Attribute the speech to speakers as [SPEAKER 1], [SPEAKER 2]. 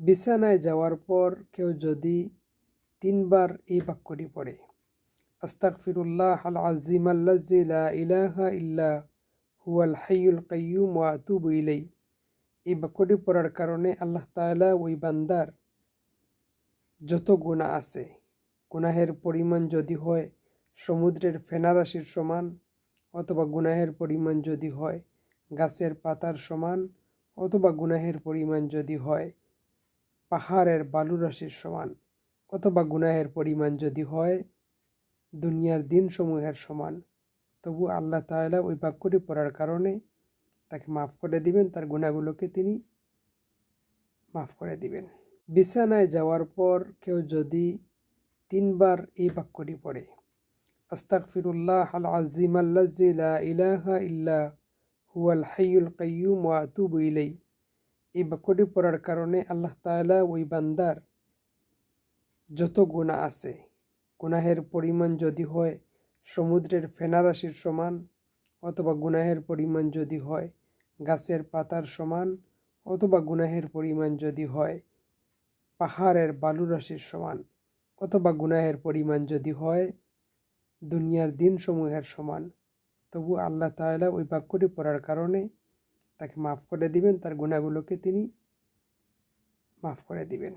[SPEAKER 1] বিছানায় যাওয়ার পর কেউ যদি 3 বার এই বাক্যটি পড়ে, আস্তাগফিরুল্লাহ আল আজিম আল্লাযী লা ইলাহা ইল্লা হুয়াল হাইয়ুল কাইয়্যুম ওয়া আতুবু ইলাইহি, এই বাক্যটি পড়ার কারণে আল্লাহ তাআলা ওই বান্দার যত গুনাহ আছে, গুনাহের পরিমাণ যদি হয় সমুদ্রের ফেনারাশির সমান, অথবা গুনাহের পরিমাণ যদি হয় গাছের পাতার সমান, অথবা গুনাহের পরিমাণ যদি হয় পাহাড়ের বালুরাশির সমান, অথবা গুনাহের পরিমাণ যদি হয় দুনিয়ার দিনসমূহের সমান, তবু আল্লাহ তাআলা ওই বাক্যটি পড়ার কারণে তাকে মাফ করে দিবেন, তার গুনাহগুলোকে তিনি মাফ করে দিবেন। বিছানায় যাওয়ার পর কেউ যদি 3 বার এই বাক্যটি পড়ে, আস্তাগফিরুল্লাহ আল আজিম আল্লাযী লা ইলাহা ইল্লা হুয়াল হাইয়ুল কাইয়্যুম ওয়া আতুবু ইলাইহি, এই বাক্যটি পড়ার কারণে আল্লাহ তাআলা ওই বান্দার যত গুনাহ আছে, গুনাহের পরিমাণ যদি হয় সমুদ্রের ফেনারাশির সমান, অথবা গুনাহের পরিমাণ যদি হয় গাছের পাতার সমান, অথবা গুনাহের পরিমাণ যদি হয় পাহাড়ের বালুরাশির সমান, অথবা গুনাহের পরিমাণ যদি হয় দুনিয়ার দিনসমূহের সমান, তবু আল্লাহ তাআলা ওই বাক্যটি পড়ার কারণে তাকে মাফ করে দিবেন, তার গুনাহগুলোকে তিনি মাফ করে দিবেন।